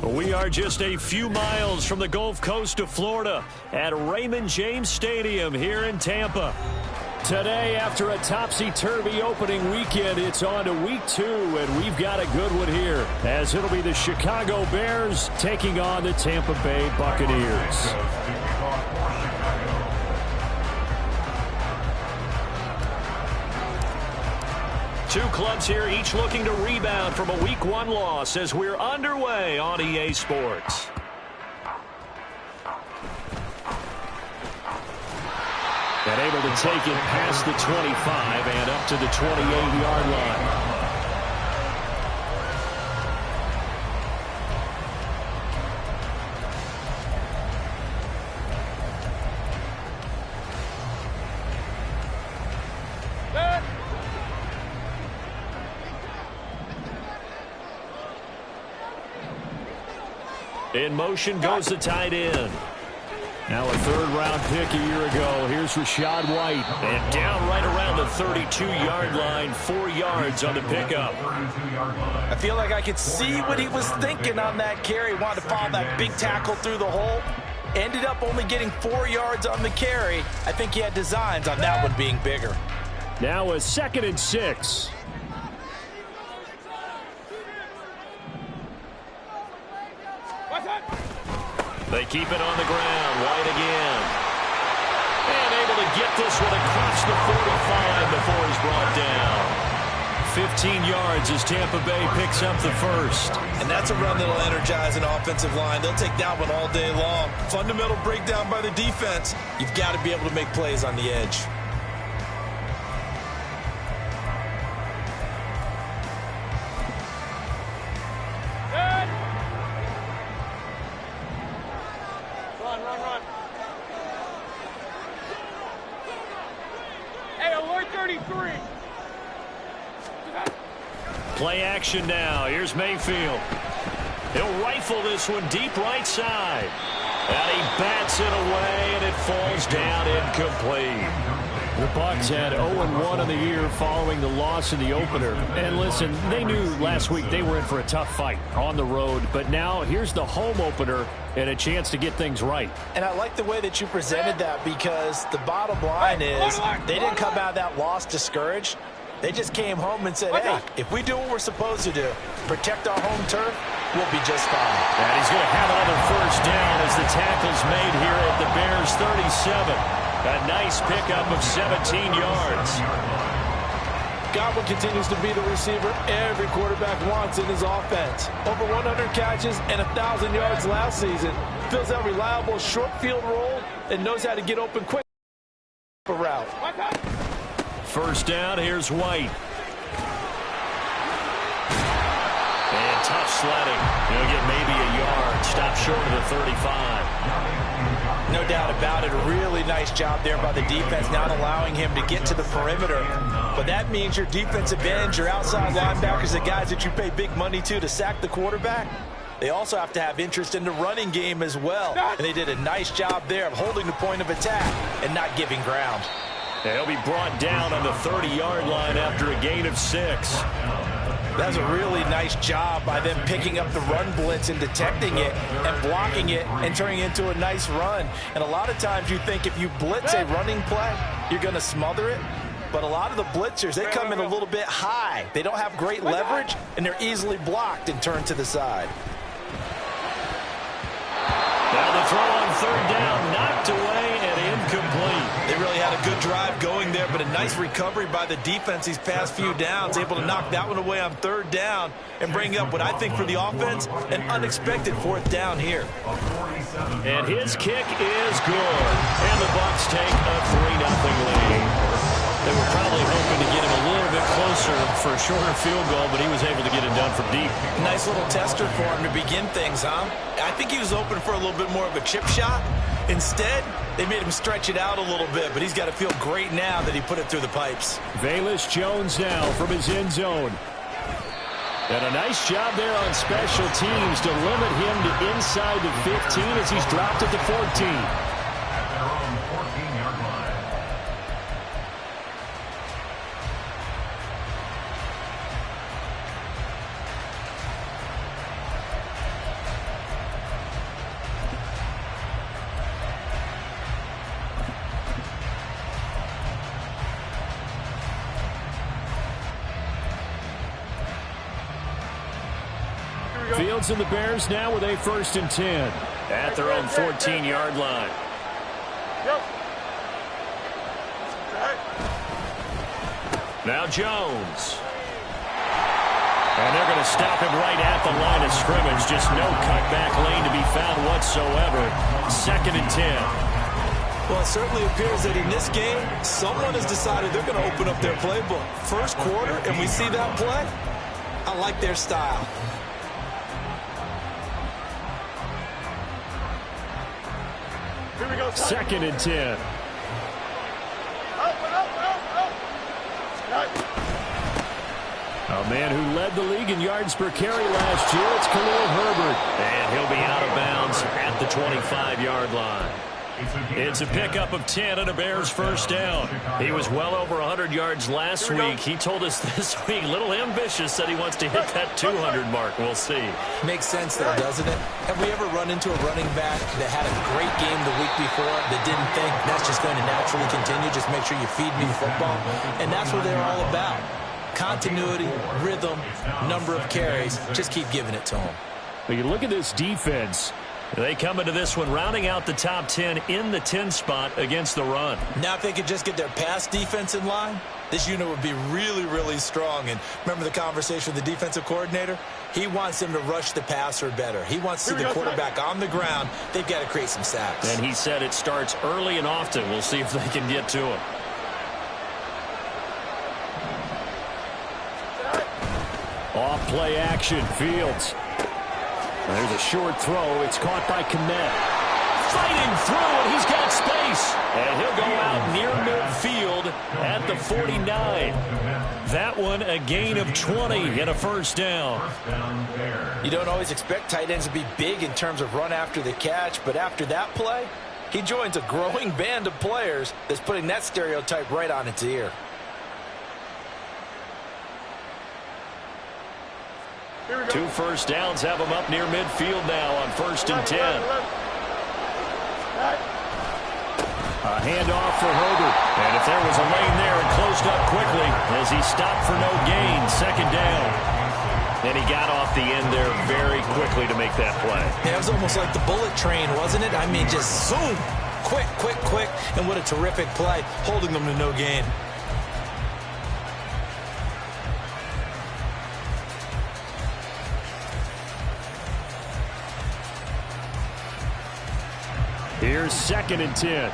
We are just a few miles from the Gulf Coast of Florida at Raymond James Stadium here in Tampa. Today, after a topsy-turvy opening weekend, it's on to week 2, and we've got a good one here, as it'll be the Chicago Bears taking on the Tampa Bay Buccaneers. Two clubs here, each looking to rebound from a Week 1 loss as we're underway on EA Sports. And able to take it past the 25 and up to the 28-yard line. In motion goes the tight end. Now a third-round pick a year ago. Here's Rachaad White. And down right around the 32-yard line, 4 yards on the pickup. I feel like I could see what he was thinking on that carry. Wanted to follow that big tackle through the hole. Ended up only getting 4 yards on the carry. I think he had designs on that one being bigger. Now a 2nd and 6. They keep it on the ground. White again. And able to get this one across the 45 before he's brought down. 15 yards as Tampa Bay picks up the first. And that's a run that'll energize an offensive line. They'll take that one all day long. Fundamental breakdown by the defense. You've got to be able to make plays on the edge. Play action now. Here's Mayfield. He'll rifle this one deep right side. And he bats it away, and it falls down incomplete. The Bucs had 0-1 on the year following the loss in the opener. And listen, they knew last week they were in for a tough fight on the road. But now here's the home opener and a chance to get things right. And I like the way that you presented that, because the bottom line is they didn't come out of that loss discouraged. They just came home and said, hey, if we do what we're supposed to do, protect our home turf, we'll be just fine. And he's going to have another first down as the tackle's made here at the Bears' 37. A nice pickup of 17 yards. Godwin continues to be the receiver every quarterback wants in his offense. Over 100 catches and 1,000 yards last season. Fills that reliable short field role and knows how to get open quick for route. First down, here's White. And tough sledding. He'll get maybe a yard. Stop short of the 35. No doubt about it. A really nice job there by the defense, not allowing him to get to the perimeter. But that means your defensive ends, your outside linebackers, the guys that you pay big money to sack the quarterback, they also have to have interest in the running game as well. And they did a nice job there of holding the point of attack and not giving ground. He'll be brought down on the 30-yard line after a gain of 6. That's a really nice job by them picking up the run blitz and detecting it and blocking it and turning it into a nice run. And a lot of times you think if you blitz a running play, you're going to smother it. But a lot of the blitzers, they come in a little bit high. They don't have great leverage, and they're easily blocked and turned to the side. Now the throw on third down, knocked away and incomplete. They really had a good drive going there, but a nice recovery by the defense these past few downs, able to knock that one away on third down and bring up what I think for the offense, an unexpected fourth down here. And his kick is good. And the Bucs take a 3-0 lead. They were probably hoping to get him a little bit closer for a shorter field goal, but he was able to get it done from deep. Nice little tester for him to begin things, huh? I think he was open for a little bit more of a chip shot. Instead, they made him stretch it out a little bit, but he's got to feel great now that he put it through the pipes. Velus Jones now from his end zone. And a nice job there on special teams to limit him to inside the 15 as he's dropped at the 14. Fields and the Bears now with a 1st and 10 at their own 14-yard line. Now Jones. And they're going to stop him right at the line of scrimmage. Just no cutback lane to be found whatsoever. 2nd and 10. Well, it certainly appears that in this game, someone has decided they're going to open up their playbook. First quarter, and we see that play. I like their style. Here we go. 2nd and 10. A man who led the league in yards per carry last year, it's Khalil Herbert. And he'll be out of bounds at the 25-yard line. It's a pickup of 10 and a Bears 1st down. He was well over 100 yards last week. He told us this week, a little ambitious, said he wants to hit that 200 mark. We'll see. Makes sense, though, doesn't it? Have we ever run into a running back that had a great game the week before that didn't think that's just going to naturally continue? Just make sure you feed me the football. And that's what they're all about. Continuity, rhythm, number of carries. Just keep giving it to them. But you look at this defense. They come into this one rounding out the top 10 in the 10 spot against the run. Now if they could just get their pass defense in line, this unit would be really, really strong. And remember the conversation with the defensive coordinator? He wants them to rush the passer better. He wants to see the quarterback on the ground. They've got to create some sacks. And he said it starts early and often. We'll see if they can get to him. Off play action, Fields. There's a short throw. It's caught by Kmet. Fighting through, and he's got space. And he'll go out near midfield at the 49. That one a gain of 20 and a 1st down. You don't always expect tight ends to be big in terms of run after the catch, but after that play, he joins a growing band of players that's putting that stereotype right on its ear. Two 1st downs have him up near midfield now on 1st and 10. A handoff for Herbert. And if there was a lane there, it closed up quickly as he stopped for no gain. 2nd down. And he got off the end there very quickly to make that play. Yeah, it was almost like the bullet train, wasn't it? I mean, just zoom. Quick, quick, quick. And what a terrific play, holding them to no gain. Here's 2nd and 10.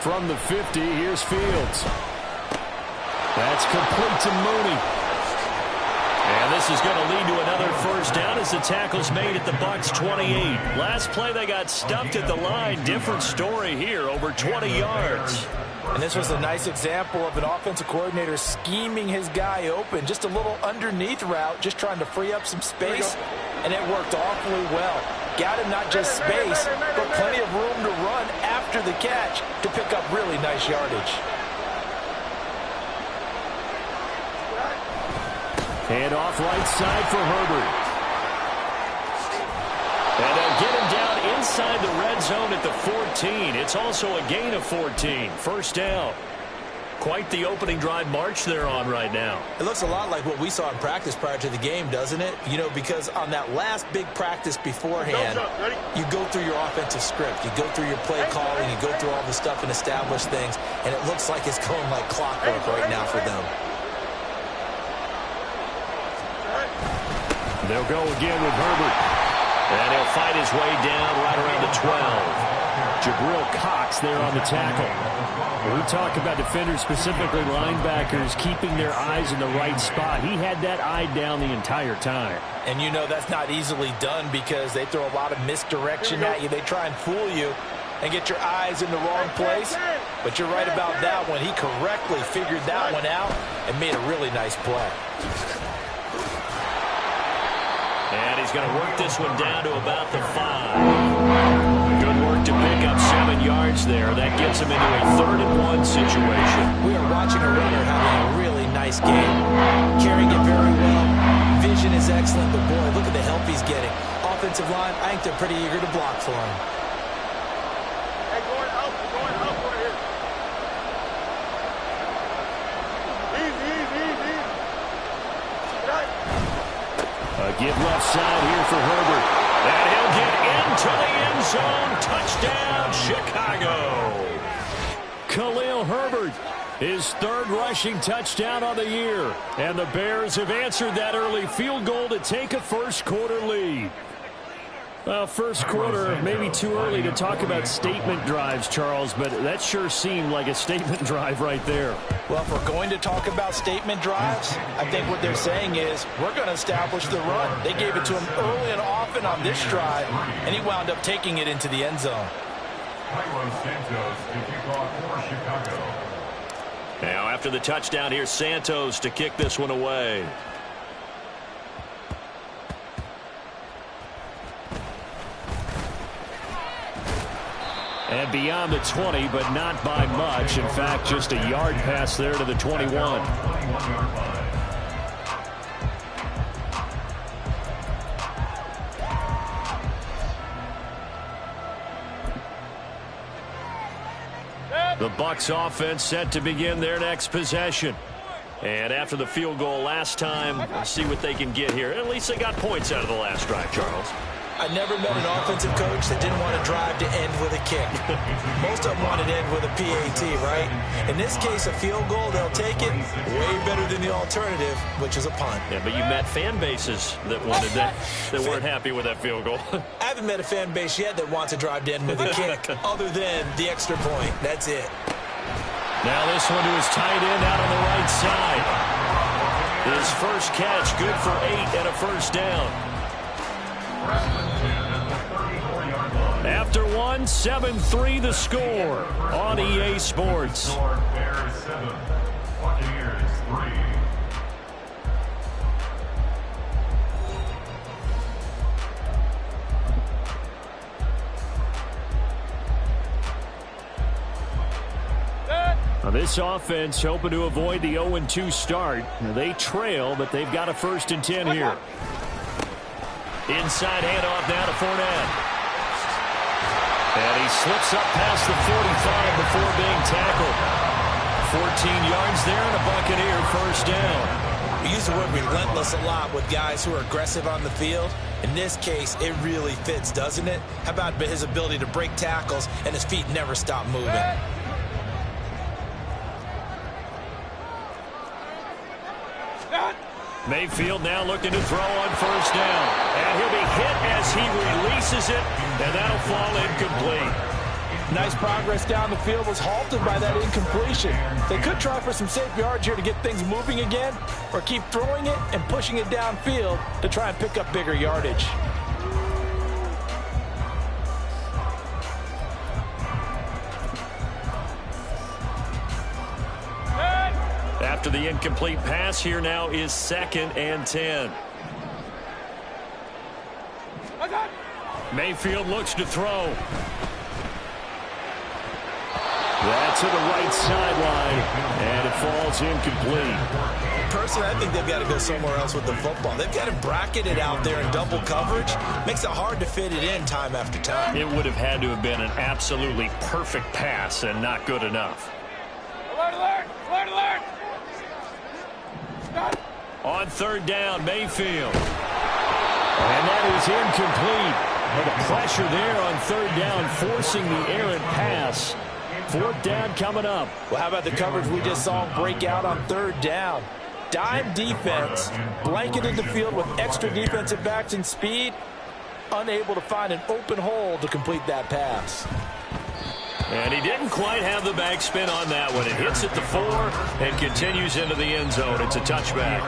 From the 50, here's Fields. That's complete to Mooney. And this is going to lead to another 1st down as the tackle's made at the Bucs 28. Last play they got stuffed at the line. Different story here, over 20 yards. And this was a nice example of an offensive coordinator scheming his guy open. Just a little underneath route, just trying to free up some space. And it worked awfully well. Got him not just space, but plenty of room to run after the catch to pick up really nice yardage. Hand off right side for Herbert. And they'll get him down inside the red zone at the 14. It's also a gain of 14. 1st down. Quite the opening drive march they're on right now. It looks a lot like what we saw in practice prior to the game, doesn't it? You know, because on that last big practice beforehand, you go through your offensive script. You go through your play calling. You go through all the stuff and establish things. And it looks like it's going like clockwork right now for them. They'll go again with Herbert. And he'll fight his way down right around the 12. Jabril Cox there on the tackle. When we talk about defenders, specifically linebackers, keeping their eyes in the right spot. He had that eye down the entire time. And you know that's not easily done because they throw a lot of misdirection at you. They try and fool you and get your eyes in the wrong place. But you're right about that one. He correctly figured that one out and made a really nice play. And he's going to work this one down to about the 5. Good work to pick up 7 yards there. That gets him into a 3rd and 1 situation. We are watching a runner having a really nice game. Carrying it very well. Vision is excellent, but boy, look at the help he's getting. Offensive line, I think they're pretty eager to block for him. Hey, going up right here. give left side here for Herbert. And he'll get into the end zone. Touchdown, Chicago. Khalil Herbert, his third rushing touchdown on the year. And the Bears have answered that early field goal to take a first-quarter lead. Well, first quarter, maybe too early to talk about statement drives, Charles, but that sure seemed like a statement drive right there. Well, if we're going to talk about statement drives, I think what they're saying is we're going to establish the run. They gave it to him early and often on this drive, and he wound up taking it into the end zone. Now, after the touchdown, here's Santos to kick this one away. And beyond the 20, but not by much. In fact, just a yard pass there to the 21. The Bucs offense set to begin their next possession. And after the field goal last time, let's see what they can get here. At least they got points out of the last drive, Charles. I never met an offensive coach that didn't want to drive to end with a kick. Most of them want to end with a PAT, right? In this case, a field goal, they'll take it. Way better than the alternative, which is a punt. Yeah, but you met fan bases that wanted that weren't happy with that field goal. I haven't met a fan base yet that wants to drive to end with a kick, other than the extra point. That's it. Now this one to his tight end out on the right side. His first catch, good for 8 and a first down. After one, 7-3 the score on EA Sports. Now this offense hoping to avoid the 0-2 start. Now they trail, but they've got a 1st and 10 here. Inside handoff now to Fournette. And he slips up past the 45 before being tackled. 14 yards there and a Buccaneer first down. We use the word relentless a lot with guys who are aggressive on the field. In this case, it really fits, doesn't it? How about his ability to break tackles and his feet never stop moving? Mayfield now looking to throw on first down. And he'll be hit as he releases it, and that'll fall incomplete. Nice progress down the field, was halted by that incompletion. They could try for some safe yards here to get things moving again, or keep throwing it and pushing it downfield to try and pick up bigger yardage. After the incomplete pass, here now is 2nd and 10. Mayfield looks to throw. That's to the right sideline, and it falls incomplete. Personally, I think they've got to go somewhere else with the football. They've got to bracket it out there in double coverage. Makes it hard to fit it in time after time. It would have had to have been an absolutely perfect pass and not good enough. Alert, alert! Alert, alert! On 3rd down, Mayfield. And that is incomplete. But the pressure there on 3rd down, forcing the errant pass. 4th down coming up. Well, how about the coverage we just saw break out on 3rd down? Dime defense, blanketed the field with extra defensive backs and speed, unable to find an open hole to complete that pass. And he didn't quite have the backspin on that one. It hits at the 4 and continues into the end zone. It's a touchback.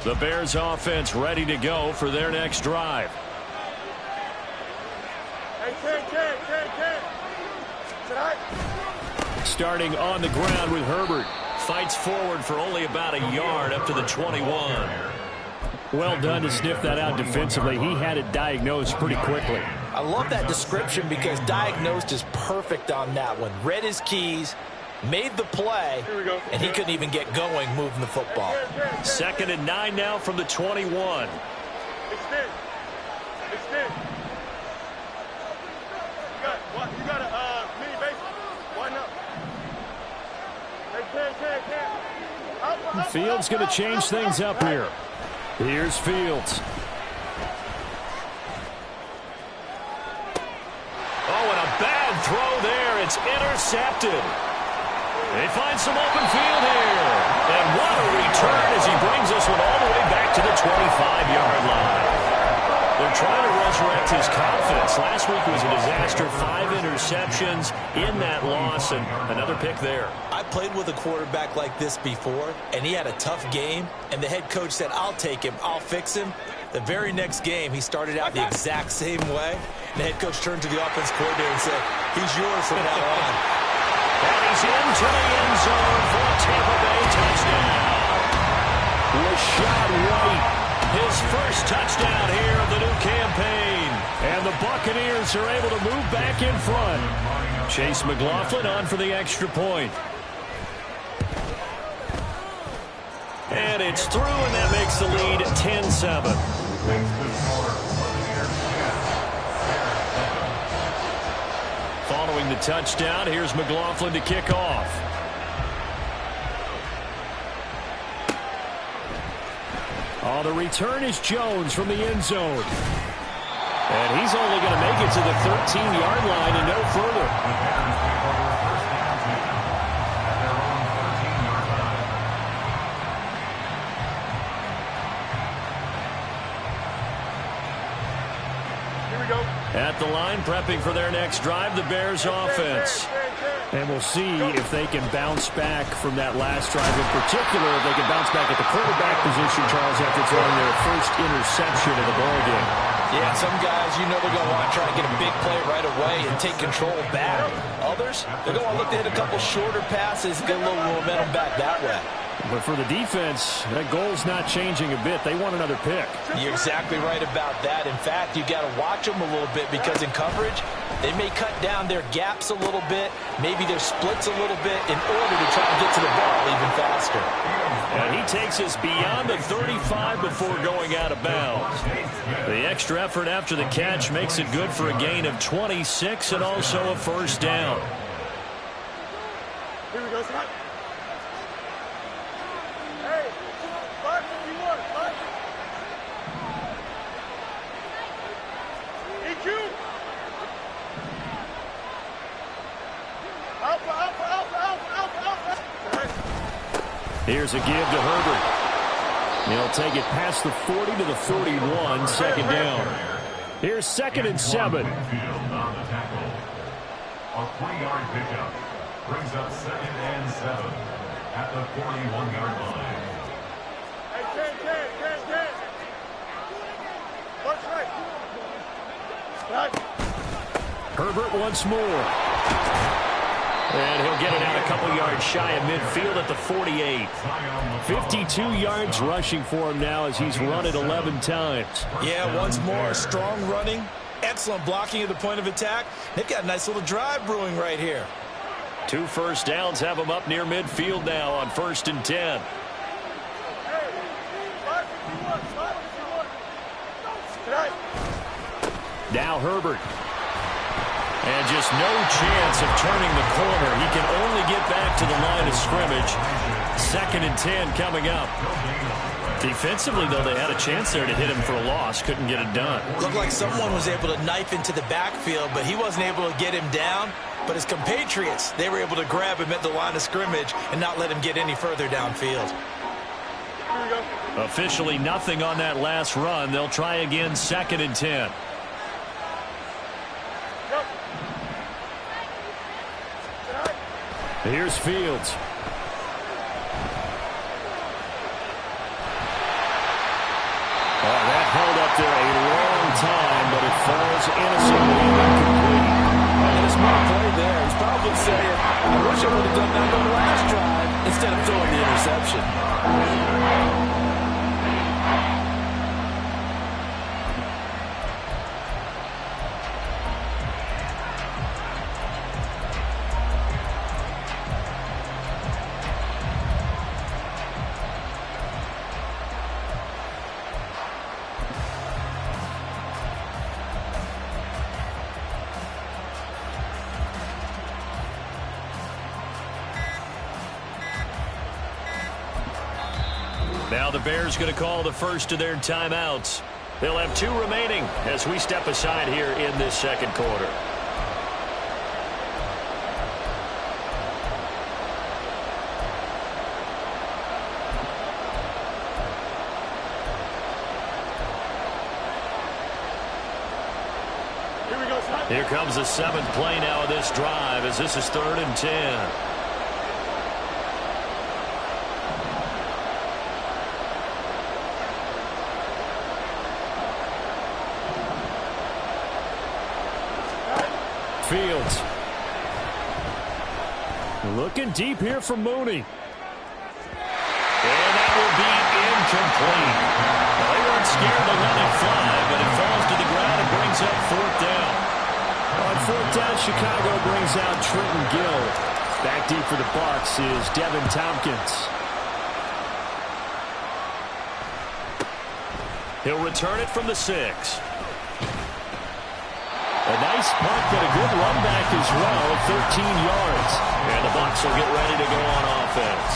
The Bears offense ready to go for their next drive. Starting on the ground with Herbert. Fights forward for only about a yard up to the 21. Well done to sniff that out defensively. He had it diagnosed pretty quickly. I love that description because diagnosed is perfect on that one. Read his keys, made the play, and he couldn't even get going moving the football. 2nd and 9 now from the 21. Fields going to change things up here. Here's Fields. Oh, and a bad throw there. It's intercepted. They find some open field here. And what a return as he brings this one all the way back to the 25-yard line. They're trying to resurrect his confidence. Last week was a disaster. 5 interceptions in that loss, and another pick there. I played with a quarterback like this before, and he had a tough game, and the head coach said, I'll take him, I'll fix him. The very next game, he started out the exact same way. The head coach turned to the offense coordinator and said, he's yours from now on. And he's into the end zone for a Tampa Bay touchdown. Rashad White. His first touchdown here of the new campaign. And the Buccaneers are able to move back in front. Chase McLaughlin on for the extra point. And it's through, and that makes the lead 10-7. Following the touchdown, here's McLaughlin to kick off. Oh, the return is Jones from the end zone. And he's only going to make it to the 13-yard line and no further. At the line, prepping for their next drive, the Bears offense. And we'll see if they can bounce back from that last drive. In particular, if they can bounce back at the quarterback position, Charles, after throwing their first interception of the ballgame. Yeah, some guys, you know they're going to want to try to get a big play right away and take control back. Others, they're going to look to hit a couple shorter passes and get a little momentum back that way. But for the defense, that goal's not changing a bit. They want another pick. You're exactly right about that. In fact, you got to watch them a little bit because in coverage, they may cut down their gaps a little bit, maybe their splits a little bit in order to try to get to the ball even faster. And he takes us beyond the 35 before going out of bounds. The extra effort after the catch makes it good for a gain of 26 and also a first down. Here we go, Scott. Here's a give to Herbert. He'll take it past the 40 to the 41, second down. Here's 2nd and 7. A 20-yard pickup brings up 2nd and 7 at the 41-yard line. Hey, Ken. Watch right. Herbert once more. And he'll get it out a couple yards shy of midfield at the 48. 52 yards rushing for him now as he's run it 11 times. Yeah, once more, strong running, excellent blocking at the point of attack. They've got a nice little drive brewing right here. 2 first downs have him up near midfield now on 1st and 10. Now Herbert. And just no chance of turning the corner. He can only get back to the line of scrimmage. 2nd and 10 coming up. Defensively, though, they had a chance there to hit him for a loss. Couldn't get it done. Looked like someone was able to knife into the backfield, but he wasn't able to get him down. But his compatriots, they were able to grab him at the line of scrimmage and not let him get any further downfield. Officially nothing on that last run. They'll try again, 2nd and 10. Here's Fields. Oh, that held up there a long time, but it falls innocently incomplete. And a smart play there. He's probably saying, I wish I would have done that on the last drive instead of throwing the interception. Now the Bears going to call the first of their timeouts. They'll have 2 remaining as we step aside here in this second quarter. Here comes the 7th play now of this drive as this is 3rd and 10. Fields. Looking deep here for Mooney. And that will be incomplete. Well, they weren't scared to let it fly, but it falls to the ground and brings up 4th down. On 4th down, Chicago brings out Trenton Gill. Back deep for the Bucs is Devin Tompkins. He'll return it from the 6. A nice punt, but a good run back as well of 13 yards. And the Bucs will get ready to go on offense.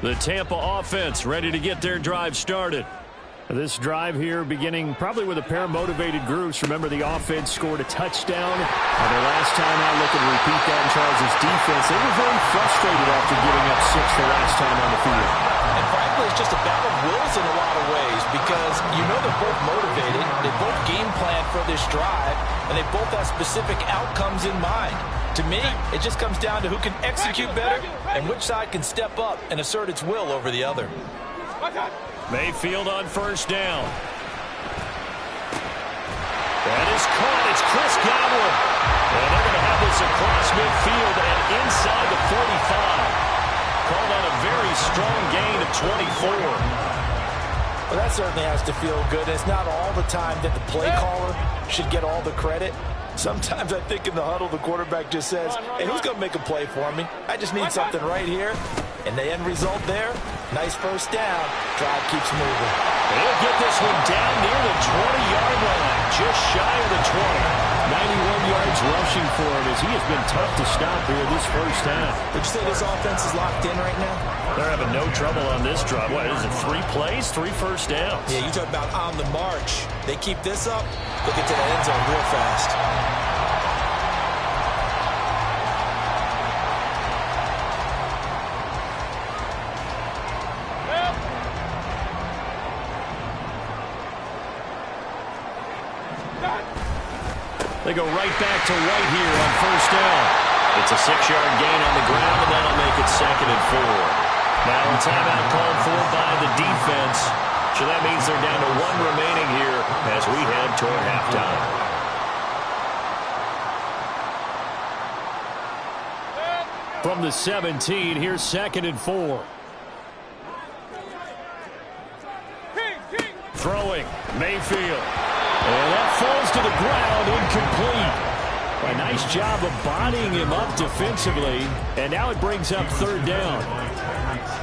The Tampa offense ready to get their drive started. This drive here beginning probably with a pair of motivated groups. Remember, the offense scored a touchdown. And their last time out, looking to repeat that in Charles' defense. They were very frustrated after giving up 6 the last time on the field. And frankly, it's just a battle of wills in a lot of ways because you know they're both motivated. They both game plan for this drive, and they both have specific outcomes in mind. To me, it just comes down to who can execute better and which side can step up and assert its will over the other. Mayfield on 1st down. That is caught. It's Chris Godwin. And they're going to have this across midfield and inside the 45. Called on a very strong gain of 24. Well, that certainly has to feel good. It's not all the time that the play caller should get all the credit. Sometimes I think in the huddle, the quarterback just says, hey, who's going to make a play for me? I just need something right here. And the end result there, nice 1st down. Drive keeps moving. They'll get this one down near the 20-yard line, just shy of the 20. 91 yards rushing for him as he has been tough to stop here this first half. Would you say this offense is locked in right now? They're having no trouble on this drive. What is it, 3 plays, 3 first downs? Yeah, you talk about on the march. They keep this up, they'll get to the end zone real fast. They go right back to White here on 1st down. It's a 6-yard gain on the ground, and that'll make it 2nd and 4. Now a timeout called for by the defense. So that means they're down to 1 remaining here as we head toward halftime. From the 17, here's 2nd and 4. Throwing, Mayfield. And that falls to the ground, incomplete. A nice job of bodying him up defensively. And now it brings up 3rd down.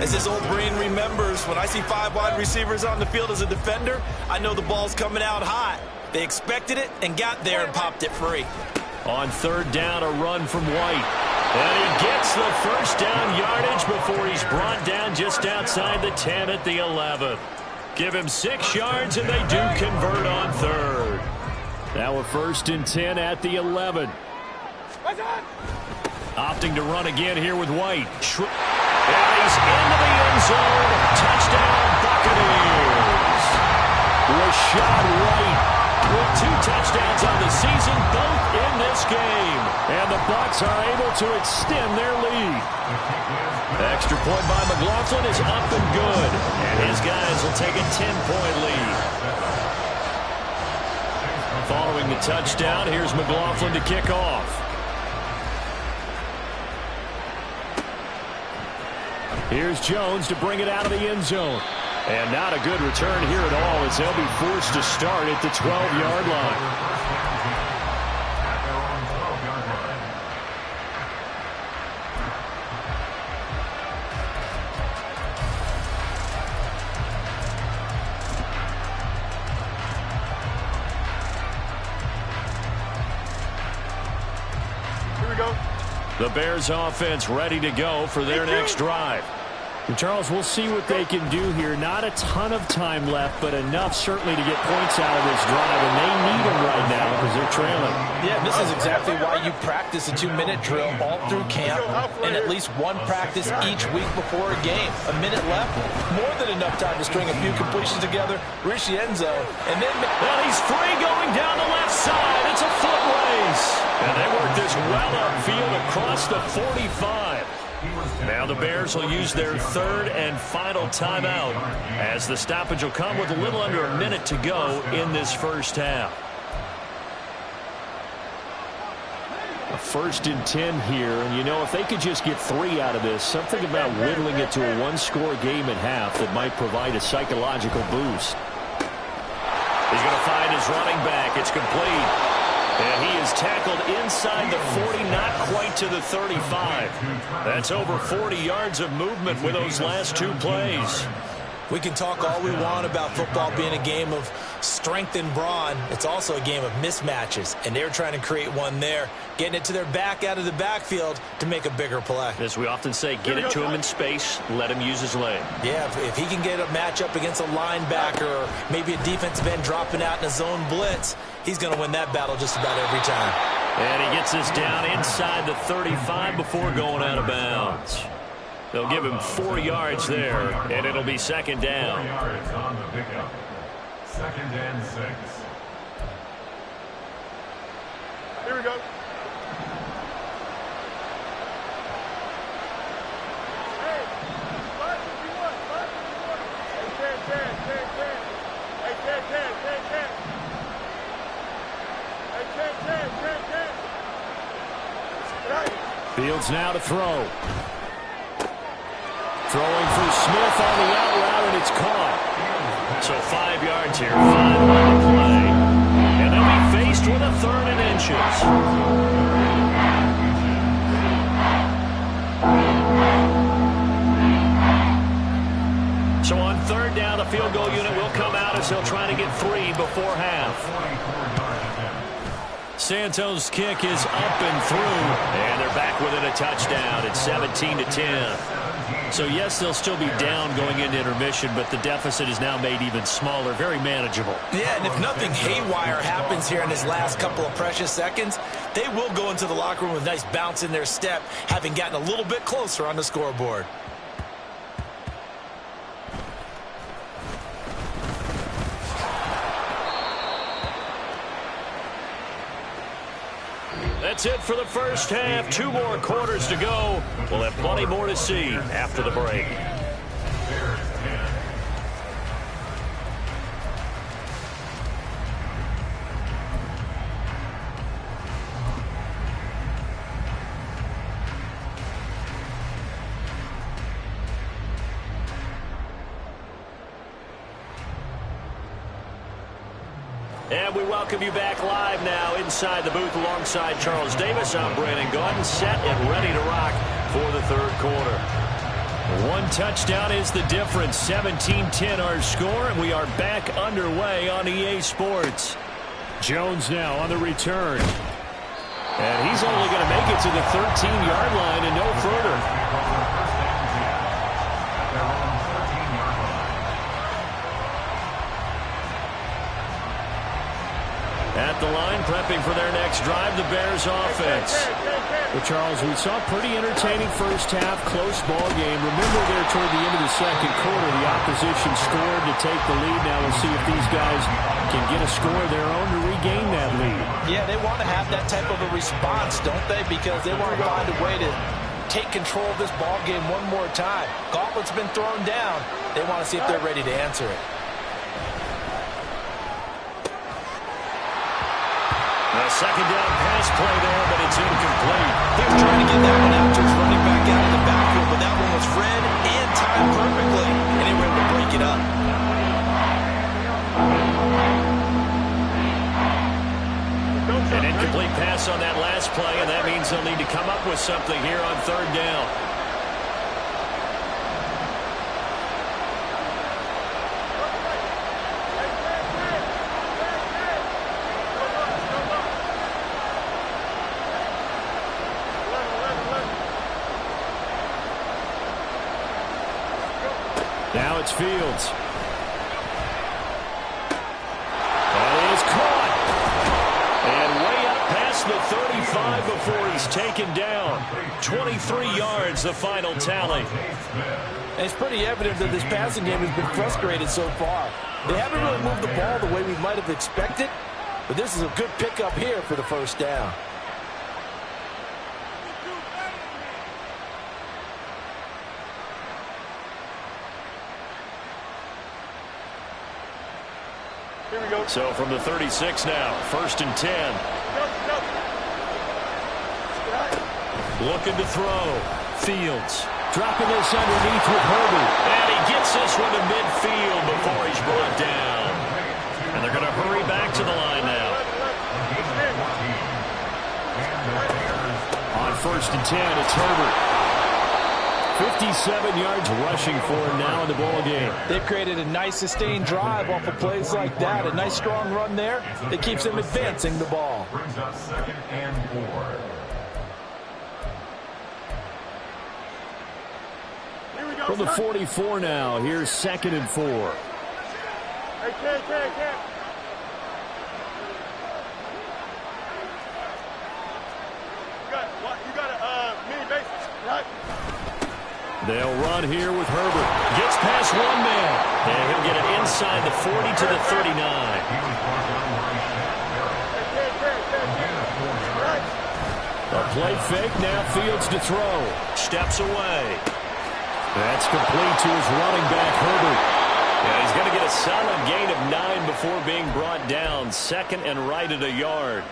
As his old brain remembers, when I see 5 wide receivers on the field as a defender, I know the ball's coming out hot. They expected it and got there and popped it free. On 3rd down, a run from White. And he gets the 1st down yardage before he's brought down just outside the 10 at the 11. Give him 6 yards, and they do convert on 3rd. Now a 1st and 10 at the 11. Opting to run again here with White. And he's into the end zone. Touchdown, Buccaneers. Rashad White with 2 touchdowns on the season, both in this game. And the Bucs are able to extend their lead. Extra point by McLaughlin is up and good. And his guys will take a 10-point lead. Following the touchdown, here's McLaughlin to kick off. Here's Jones to bring it out of the end zone. And not a good return here at all as they'll be forced to start at the 12-yard line. The Bears offense ready to go for their next drive. And Charles, we'll see what they can do here. Not a ton of time left, but enough certainly to get points out of this drive, and they need them right now because they're trailing. Yeah, this is exactly why you practice a 2-minute drill all through camp and at least one practice each week before a game. A minute left, more than enough time to string a few completions together, reach the end zone, and then... Well, he's free going down the left side. It's a foot race. And they work this well upfield across the 45. Now the Bears will use their third and final timeout as the stoppage will come with a little under a minute to go in this first half. A 1st and 10 here, and you know, if they could just get 3 out of this, something about whittling it to a one-score game at half that might provide a psychological boost. He's going to find his running back. It's complete. And he is tackled inside the 40, not quite to the 35. That's over 40 yards of movement with those last 2 plays. We can talk all we want about football being a game of strength and brawn. It's also a game of mismatches, and they're trying to create one there, getting it to their back out of the backfield to make a bigger play. As we often say, get it to him in space, let him use his leg. Yeah, if he can get a matchup against a linebacker or maybe a defensive end dropping out in a zone blitz, he's going to win that battle just about every time. And he gets this down inside the 35 before going out of bounds. They'll give him 4 yards there, and it'll be second down. 4 yards on the pickup. 2nd and 6. Here we go. Hey, 551, 551. Hey, 10. Hey, 10. Fields now to throw. Throwing for Smith on the out route, and it's caught. So 5 yards here, 5 on the play. And they'll be faced with a 3rd and inches. So on 3rd down, the field goal unit will come out as they'll try to get 3 before half. Santos' kick is up and through, and they're back within a touchdown. It's 17-10. So, yes, they'll still be down going into intermission, but the deficit is now made even smaller, very manageable. Yeah, and if nothing haywire happens here in his last couple of precious seconds, they will go into the locker room with a nice bounce in their step, having gotten a little bit closer on the scoreboard. That's it for the first half. 2 more quarters to go. We'll have plenty more to see after the break. And we welcome you back live now inside the booth alongside Charles Davis. I'm Brandon Gaudin, set and ready to rock for the 3rd quarter. 1 touchdown is the difference. 17-10 our score, and we are back underway on EA Sports. Jones now on the return. And he's only going to make it to the 13-yard line and no further. At the line, prepping for their next drive, the Bears offense. Well, Charles, we saw a pretty entertaining first half, close ball game. Remember there toward the end of the 2nd quarter, the opposition scored to take the lead. Now we'll see if these guys can get a score of their own to regain that lead. Yeah, they want to have that type of a response, don't they? Because they want to find a way to take control of this ball game one more time. Gauntlet's been thrown down. They want to see if they're ready to answer it. A 2nd down pass play there, but it's incomplete. He was trying to get that one out to his running back out of the backfield, but that one was read and timed perfectly, and they were able to break it up. An incomplete pass on that last play, and that means they'll need to come up with something here on 3rd down. it's Fields. That is caught. And way up past the 35 before he's taken down. 23 yards, the final tally. And it's pretty evident that this passing game has been frustrated so far. They haven't really moved the ball the way we might have expected, but this is a good pickup here for the first down. Here we go. So from the 36 now, 1st and 10. Looking to throw. Fields dropping this underneath with Herbert. And he gets this one to midfield before he's brought down. And they're going to hurry back to the line now. On 1st and 10, it's Herbert. 57 yards rushing for him now in the ball game. They've created a nice sustained drive off of plays like that. A nice strong run there that keeps them advancing the ball. Brings up 2nd and 4. From the 44 now, here's 2nd and 4. Hey, Ken. You got a mini bases, right? They'll run here with Herbert. Gets past one man. And he'll get it inside the 40 to the 39. A play fake, now Fields to throw. Steps away. That's complete to his running back, Herbert. Yeah, he's going to get a solid gain of 9 before being brought down. 2nd and right at a yard.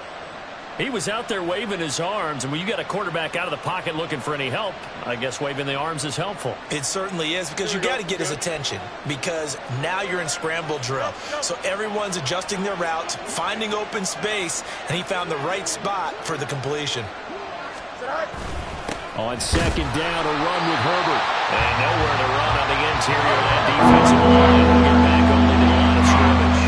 He was out there waving his arms, and when you got a quarterback out of the pocket looking for any help, I guess waving the arms is helpful. It certainly is, because you got to get his attention, because now you're in scramble drill. So everyone's adjusting their routes, finding open space, and he found the right spot for the completion. On 2nd down, a run with Herbert. And nowhere to run on the interior of that defensive line. We'll get back only to the line of scrimmage.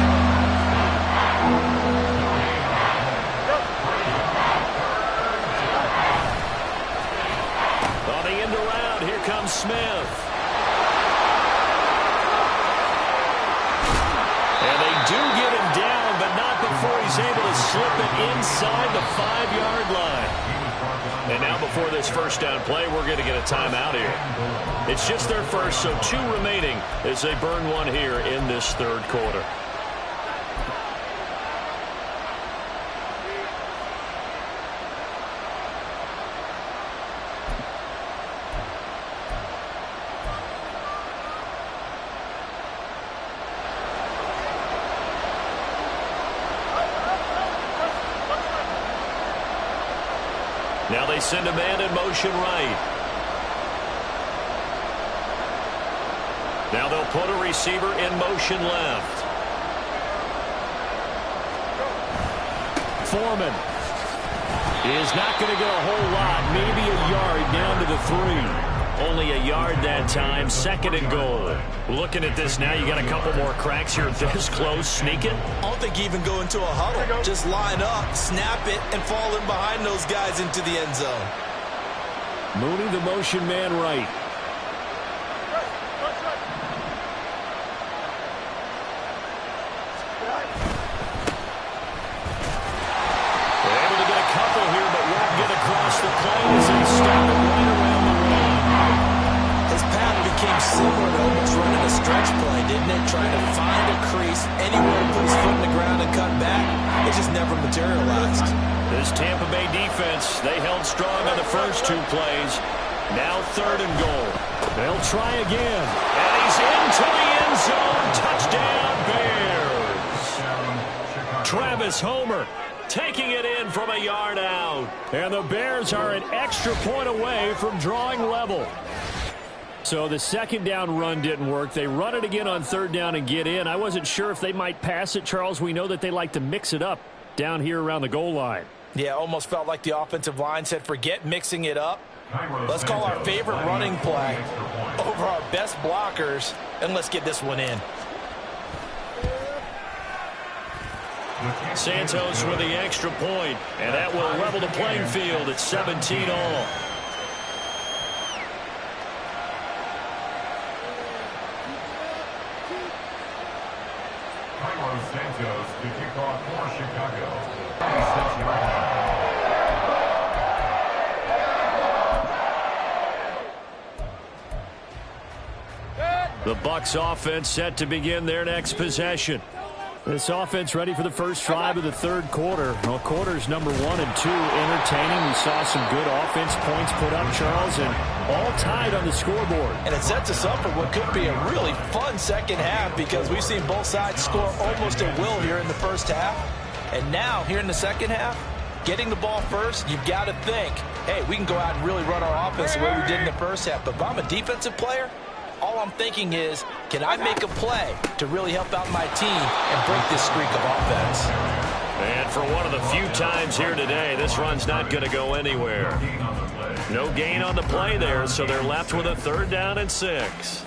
On the end around, here comes Smith. And they do get him down, but not before he's able to slip it inside the 5-yard line. And now before this first down play, we're going to get a timeout here. It's just their first, so 2 remaining as they burn one here in this 3rd quarter. Now they send a man in motion right. Now they'll put a receiver in motion left. Foreman is not going to get a whole lot, maybe a yard down to the 3. Only a yard that time, 2nd and goal. Looking at this now, you got a couple more cracks here this close, sneak it. I don't think you even go into a huddle. Just line up, snap it, and fall in behind those guys into the end zone. Mooney, the motion man right. They're able to get a couple here, but won't get across the plane as they stop it right around the rim. His path became similar to almost running a stretch play, didn't it? Trying to find a crease, anywhere to put his foot in the ground and cut back. It just never materialized. This Tampa Bay defense, they held strong on the first 2 plays. Now 3rd and goal. They'll try again. And he's into the end zone. Touchdown, Bears. Travis Homer taking it in from a yard out. And the Bears are an extra point away from drawing level. So the 2nd down run didn't work. They run it again on 3rd down and get in. I wasn't sure if they might pass it, Charles. We know that they like to mix it up down here around the goal line. Yeah, almost felt like the offensive line said, forget mixing it up. Let's call our favorite running play over our best blockers, and let's get this one in. Santos with the extra point, and that will level the playing field at 17 all. Carlos Santos to kick off for Chicago. 36-yard line. The Bucs offense set to begin their next possession. This offense ready for the first drive of the third quarter. Well, quarters number 1 and 2 entertaining. We saw some good offense points put up, Charles, and all tied on the scoreboard. And it sets us up for what could be a really fun second half because we've seen both sides score almost at will here in the first half. And now, here in the second half, getting the ball first, you've got to think, hey, we can go out and really run our offense the way we did in the first half. But if I'm a defensive player, all I'm thinking is, can I make a play to really help out my team and break this streak of offense? And for one of the few times here today, this run's not going to go anywhere. No gain on the play there, so they're left with a 3rd down and 6.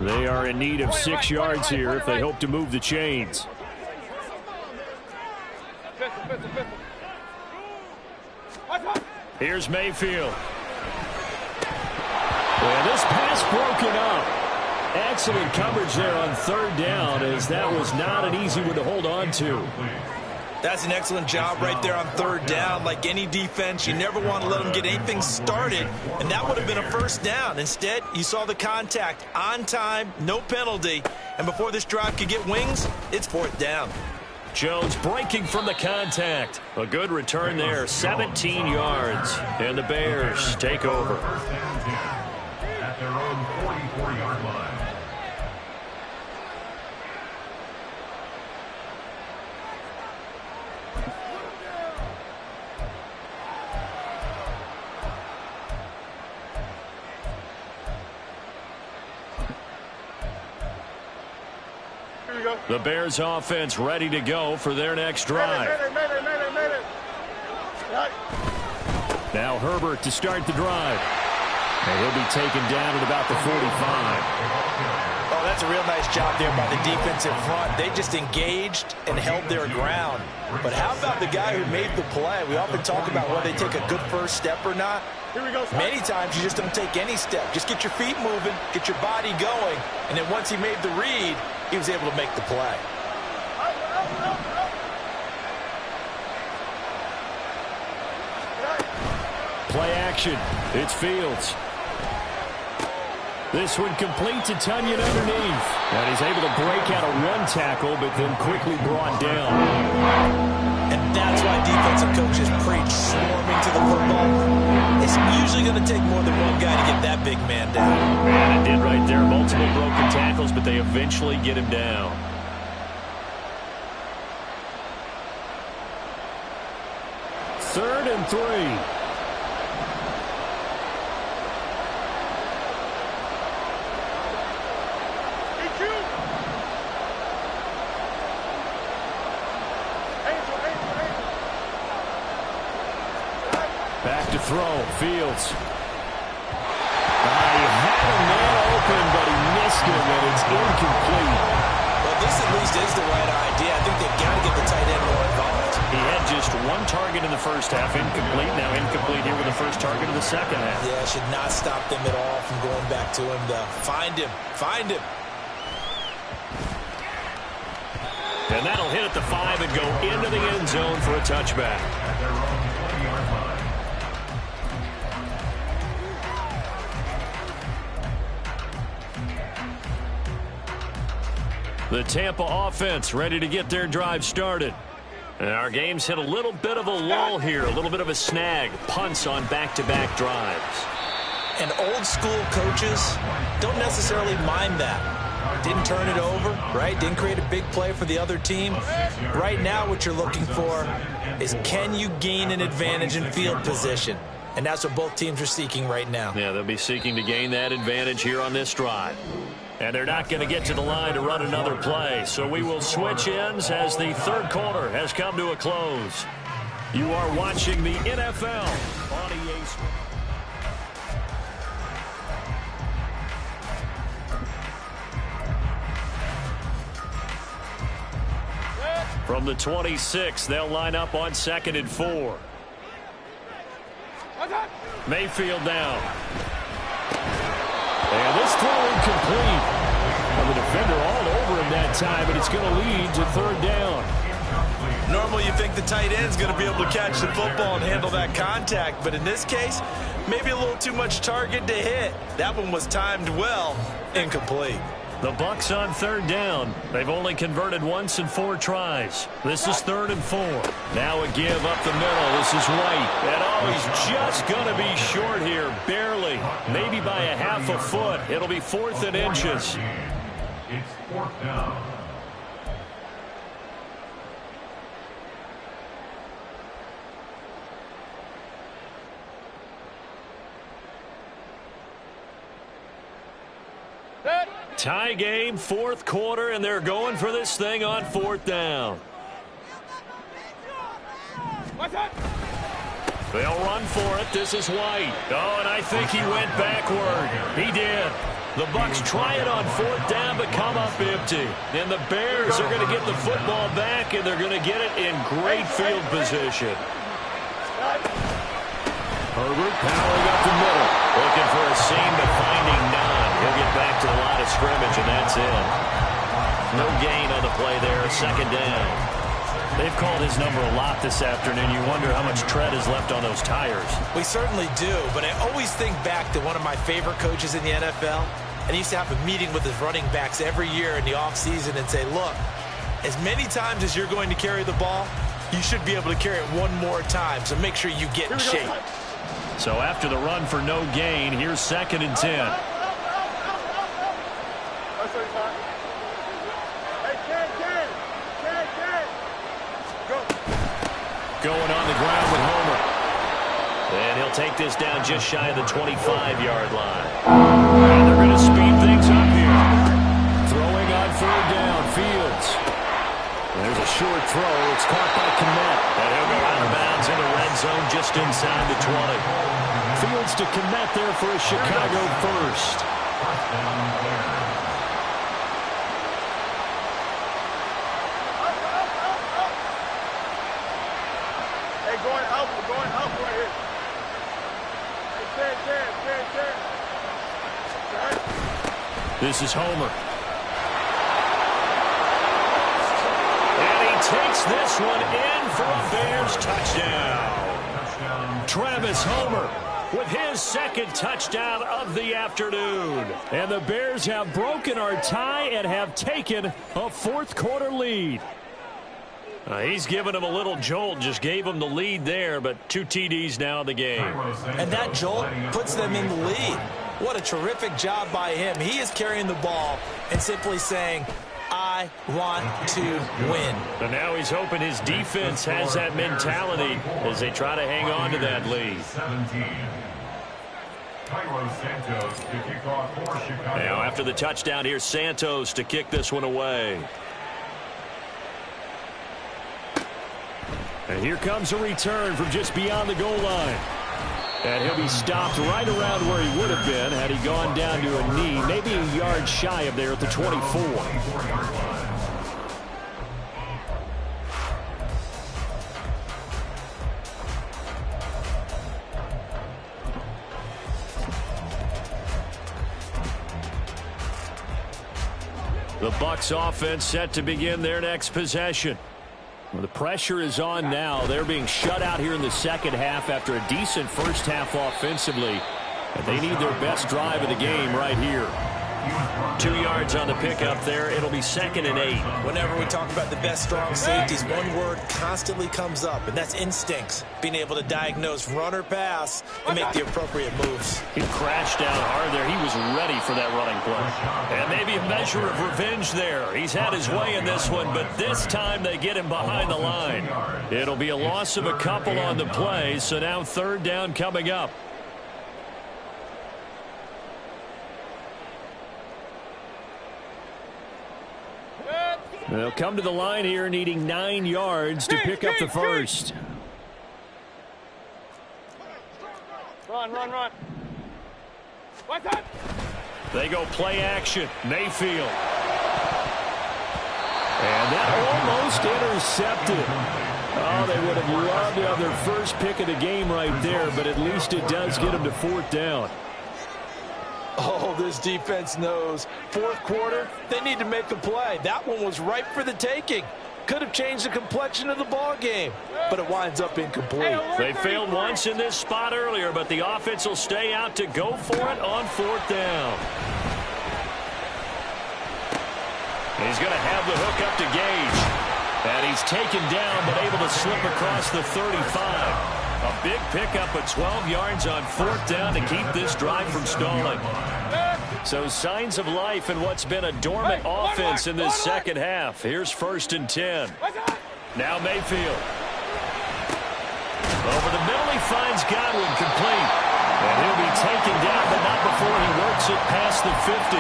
They are in need of 6 yards here if they hope to move the chains. Here's Mayfield. Well, this pass broken up. Excellent coverage there on 3rd down, as that was not an easy one to hold on to. That's an excellent job right there on 3rd down. Like any defense, you never want to let them get anything started, and that would have been a 1st down. Instead, you saw the contact on time, no penalty, and before this drive could get wings, it's 4th down. Jones breaking from the contact. A good return there, 17 yards, and the Bears take over. First down 10 at their own 44-yard line. The Bears offense ready to go for their next drive. Now Herbert to start the drive. And he'll be taken down at about the 45. Oh, that's a real nice job there by the defensive front. They just engaged and held their ground. But how about the guy who made the play? We often talk about whether they take a good first step or not. Many times you just don't take any step. Just get your feet moving, get your body going, and then once he made the read, he was able to make the play. Play action. It's Fields. This one complete to Tunyon underneath. And he's able to break out a run tackle, but then quickly brought down. And that's why defensive coaches preach swarming to the football. It's usually going to take more than one guy to get that big man down. And it did right there. Multiple broken tackles, but they eventually get him down. Third and 3. Back to throw. Fields. He had a man open, but he missed him, and it's incomplete. Well, this at least is the right idea. I think they've got to get the tight end more involved. He had just one target in the first half, incomplete. Now incomplete here with the first target of the second half. Yeah, should not stop them at all from going back to him, though. Find him. Find him. And that'll hit at the 5 and go into the end zone for a touchback. At their own 20-yard line. The Tampa offense ready to get their drive started. And our game's hit a little bit of a lull here, a little bit of a snag. Punts on back-to-back drives. And old school coaches don't necessarily mind that. Didn't turn it over, right? Didn't create a big play for the other team. Right now what you're looking for is, can you gain an advantage in field position? And that's what both teams are seeking right now. Yeah, they'll be seeking to gain that advantage here on this drive. And they're not going to get to the line to run another play. So we will switch ends as the third quarter has come to a close. You are watching the NFL on EA Sports. From the 26, they'll line up on 2nd and 4. Mayfield now. And this throw incomplete. Well, the defender all over him that time, but it's going to lead to 3rd down. Normally you think the tight end's going to be able to catch the football and handle that contact, but in this case, maybe a little too much target to hit. That one was timed well, incomplete. The Bucs on 3rd down. They've only converted once in 4 tries. This is 3rd and 4. Now a give up the middle. This is White. And he's just going to be short here, barely. Maybe by a half a foot. It'll be 4th and inches. It's 4th down. Tie game, 4th quarter, and they're going for this thing on 4th down. They'll run for it. This is White. Oh, and I think he went backward. He did. The Bucs try it on 4th down, but come up empty. And the Bears are going to get the football back, and they're going to get it in great field position. Herbert powering up the middle. Looking for a seam, but finding none. He'll get back to the line of scrimmage, and that's it. No gain on the play there. 2nd down. They've called his number a lot this afternoon. You wonder how much tread is left on those tires. We certainly do, but I always think back to one of my favorite coaches in the NFL, and he used to have a meeting with his running backs every year in the offseason and say, look, as many times as you're going to carry the ball, you should be able to carry it one more time, so make sure you get in shape. So after the run for no gain, here's 2nd and 10. Going on the ground with Homer. And he'll take this down just shy of the 25-yard line. And they're going to speed things up here. Throwing on 4th down, Fields. There's a short throw. It's caught by Kmet. And he'll go out of bounds in the red zone just inside the 20. Fields to Kmet there for a Chicago first. Hey, going up right here. Hey, This is Homer. Takes this one in for a Bears touchdown. Travis Homer with his 2nd touchdown of the afternoon. And the Bears have broken our tie and have taken a 4th quarter lead. He's given him a little jolt, just gave him the lead there, but 2 TDs now in the game. And that jolt puts them in the lead. What a terrific job by him. He is carrying the ball and simply saying, I want to win. And now he's hoping his defense has that mentality as they try to hang on to that lead. 17. Santos to kick off for Chicago. Now after the touchdown, here's Santos to kick this one away. And here comes a return from just beyond the goal line. And he'll be stopped right around where he would have been had he gone down to a knee, maybe a yard shy of there at the 24. The Bucs offense set to begin their next possession. Well, the pressure is on now. They're being shut out here in the 2nd half after a decent first half offensively. And they need their best drive of the game right here. 2 yards on the pickup there. It'll be 2nd and 8. Whenever we talk about the best strong safeties, one word constantly comes up, and that's instincts. Being able to diagnose run or pass and make the appropriate moves. He crashed down hard there. He was ready for that running play. And maybe a measure of revenge there. He's had his way in this one, but this time they get him behind the line. It'll be a loss of a couple on the play, so now 3rd down coming up. They'll come to the line here needing 9 yards to pick up the first. Run. What's that? They go play action. Mayfield. And that almost intercepted. Oh, they would have loved to have their first pick of the game right there, but at least it does get them to 4th down. Oh, this defense knows. 4th quarter, they need to make a play. That one was ripe for the taking. Could have changed the complexion of the ball game, but it winds up incomplete. They failed once in this spot earlier, but the offense will stay out to go for it on 4th down. He's going to have the hook up to Gage. And he's taken down, but able to slip across the 35. A big pickup of 12 yards on 4th down to keep this drive from stalling. So signs of life in what's been a dormant offense in this second half. Here's 1st and 10. Now Mayfield. Over the middle, he finds Godwin complete. And he'll be taken down, but not before he works it past the 50.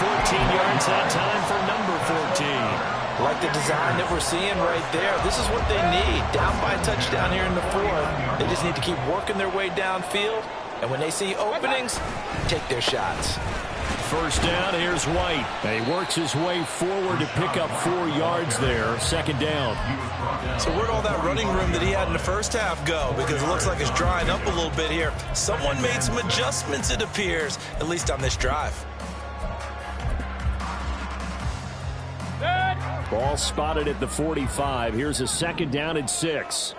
14 yards that time for number 14. Like the design that we're seeing right there. This is what they need. Down by a touchdown here in the 4th. They just need to keep working their way downfield. And when they see openings, take their shots. 1st down, here's White. And he works his way forward to pick up 4 yards there. 2nd down. So where'd all that running room that he had in the first half go? Because it looks like it's drying up a little bit here. Someone made some adjustments, it appears, at least on this drive. Ball spotted at the 45. Here's a 2nd down and 6.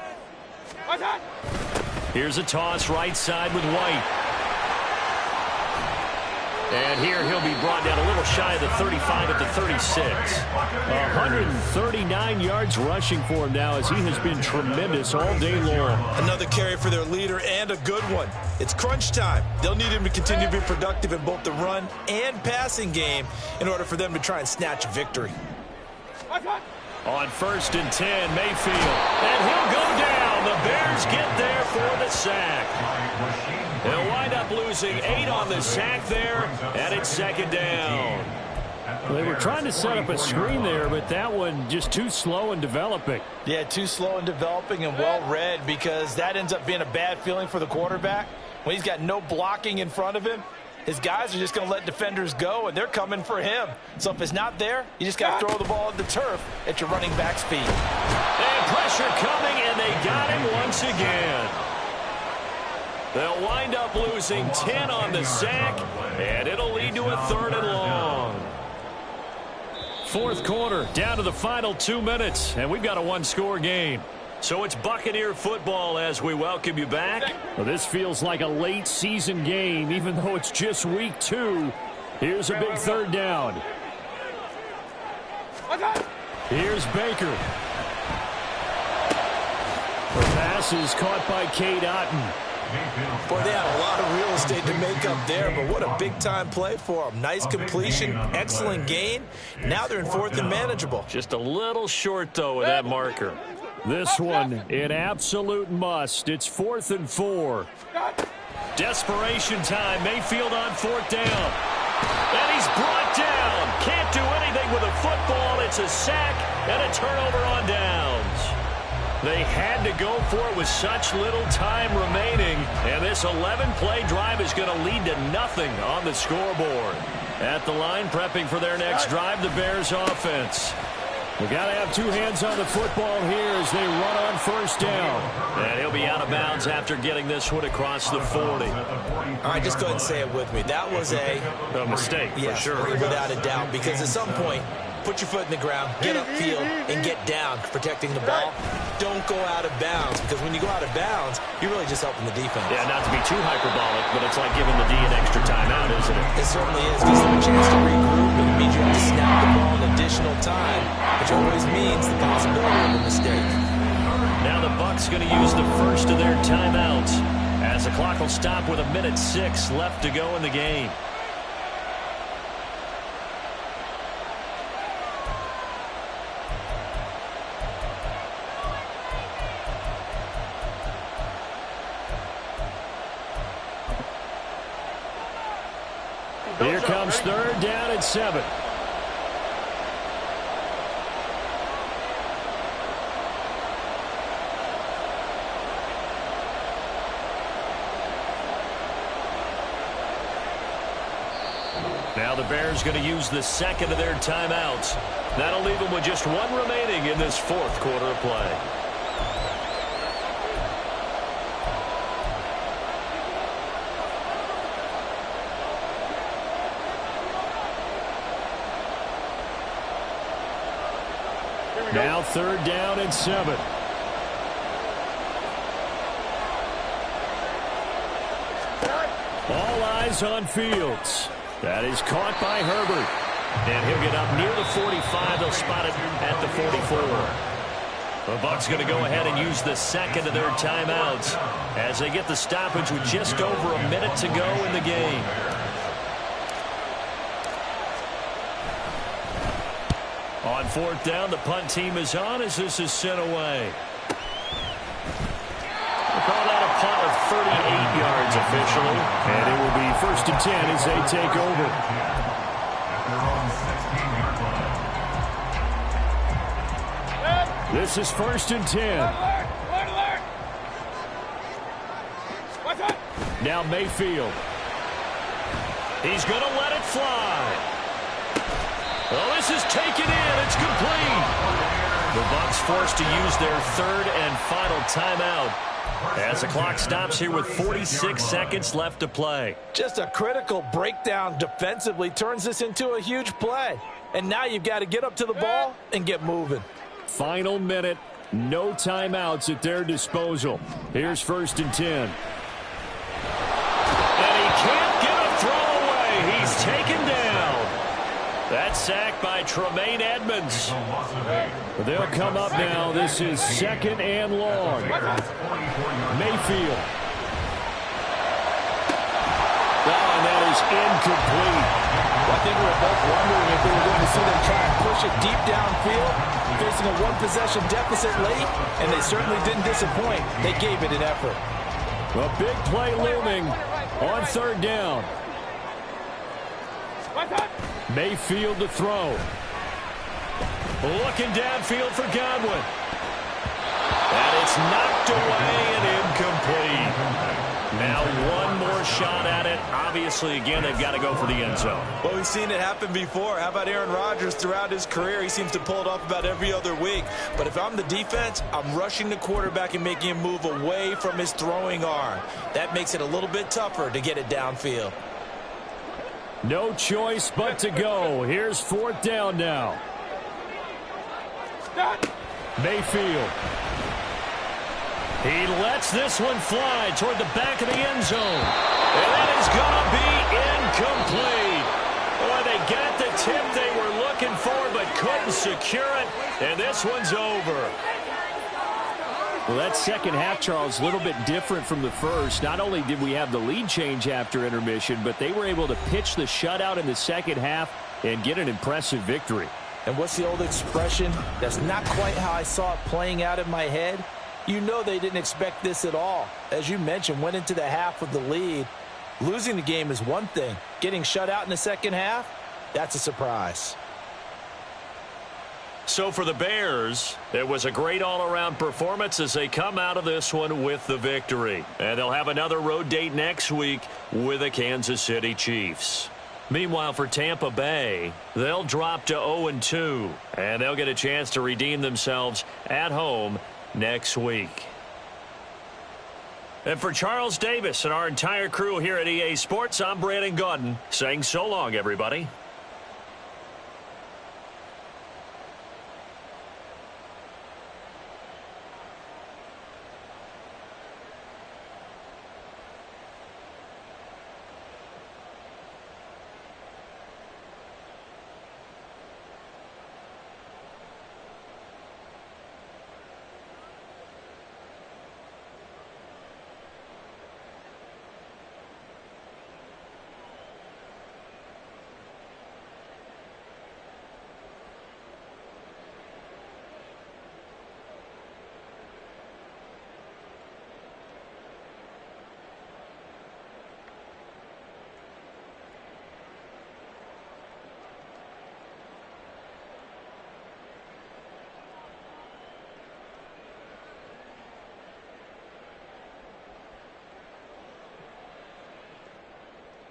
Here's a toss right side with White. And here he'll be brought down a little shy of the 35 at the 36. 139 yards rushing for him now as he has been tremendous all day long. Another carry for their leader and a good one. It's crunch time. They'll need him to continue to be productive in both the run and passing game in order for them to try and snatch a victory. On 1st and 10, Mayfield. And he'll go down. The Bears get there for the sack. They'll wind up losing 8 on the sack there, and it's 2nd down. Well, they were trying to set up a screen there, but that one just too slow in developing. Yeah, too slow in developing and well read, because that ends up being a bad feeling for the quarterback. When he's got no blocking in front of him, his guys are just going to let defenders go, and they're coming for him. So if it's not there, you just got to throw the ball at the turf at your running back speed. And pressure coming, and they got him once again. They'll wind up losing 10 on the sack, and it'll lead to a 3rd and long. 4th quarter, down to the final 2 minutes, and we've got a one-score game. So it's Buccaneer football as we welcome you back. Well, this feels like a late season game, even though it's just week 2. Here's a big 3rd down. Here's Baker. The pass is caught by Cade Otton. Boy, they had a lot of real estate to make up there, but what a big-time play for them. Nice completion, excellent gain. Now they're in 4th and manageable. Just a little short, though, with that marker. This one, an absolute must. It's 4th and 4. Desperation time. Mayfield on 4th down. And he's brought down. Can't do anything with a football. It's a sack and a turnover on downs. They had to go for it with such little time remaining. And this 11-play drive is going to lead to nothing on the scoreboard. At the line, prepping for their next drive, the Bears offense. We've got to have 2 hands on the football here as they run on 1st down. And he'll be out of bounds after getting this one across the 40. All right, just go ahead and say it with me. That was a mistake, yes, for sure. Without a doubt, because at some point, put your foot in the ground, get upfield, and get down, protecting the ball. Don't go out of bounds, because when you go out of bounds, you're really just helping the defense. Yeah, not to be too hyperbolic, but it's like giving the D an extra timeout, isn't it? It certainly is. Gives them a chance to regroup, and it means you have to snap the ball an additional time, which always means the possibility of a mistake. Now the Bucs going to use the first of their timeouts, as the clock will stop with 1:06 left to go in the game. Here comes 3rd down and 7. Now the Bears going to use the second of their timeouts. That'll leave them with just one remaining in this fourth quarter of play. Now 3rd down and 7. All eyes on Fields. That is caught by Herbert. And he'll get up near the 45. They'll spot it at the 44. The Bucs going to go ahead and use the second of their timeouts as they get the stoppage with just over a minute to go in the game. On 4th down, the punt team is on as this is sent away. We'll call that a punt of 38 yards officially. And it will be 1st and 10 as they take over. This is 1st and 10. Now Mayfield. He's going to let it fly. Oh, this is taken in. It's complete. The Bucs forced to use their 3rd and final timeout as the clock stops here with 46 seconds left to play. Just a critical breakdown defensively turns this into a huge play. And now you've got to get up to the ball and get moving. Final minute. No timeouts at their disposal. Here's 1st and 10. And he can't get a throw away. He's taken down. That sack by Tremaine Edmonds. They'll come up now. This is 2nd and long. Mayfield. Oh, and that is incomplete. I think we were both wondering if we were going to see them try and push it deep downfield, facing a one-possession deficit late, and they certainly didn't disappoint. They gave it an effort. A big play looming on 3rd down. Mayfield to throw. Looking downfield for Godwin. And it's knocked away and incomplete. Now one more shot at it. Obviously, again, they've got to go for the end zone. Well, we've seen it happen before. How about Aaron Rodgers throughout his career? He seems to pull it off about every other week. But if I'm the defense, I'm rushing the quarterback and making him move away from his throwing arm. That makes it a little bit tougher to get it downfield. No choice but to go. Here's 4th down now. Mayfield. He lets this one fly toward the back of the end zone. And that is going to be incomplete. Boy, they got the tip they were looking for but couldn't secure it. And this one's over. Well, that second half, Charles, a little bit different from the first. Not only did we have the lead change after intermission, but they were able to pitch the shutout in the second half and get an impressive victory. And what's the old expression? That's not quite how I saw it playing out in my head. You know they didn't expect this at all. As you mentioned, went into the half with the lead. Losing the game is one thing. Getting shut out in the second half, that's a surprise. So for the Bears, it was a great all-around performance as they come out of this one with the victory. And they'll have another road date next week with the Kansas City Chiefs. Meanwhile, for Tampa Bay, they'll drop to 0-2, and they'll get a chance to redeem themselves at home next week. And for Charles Davis and our entire crew here at EA Sports, I'm Brandon Gaudin saying so long, everybody.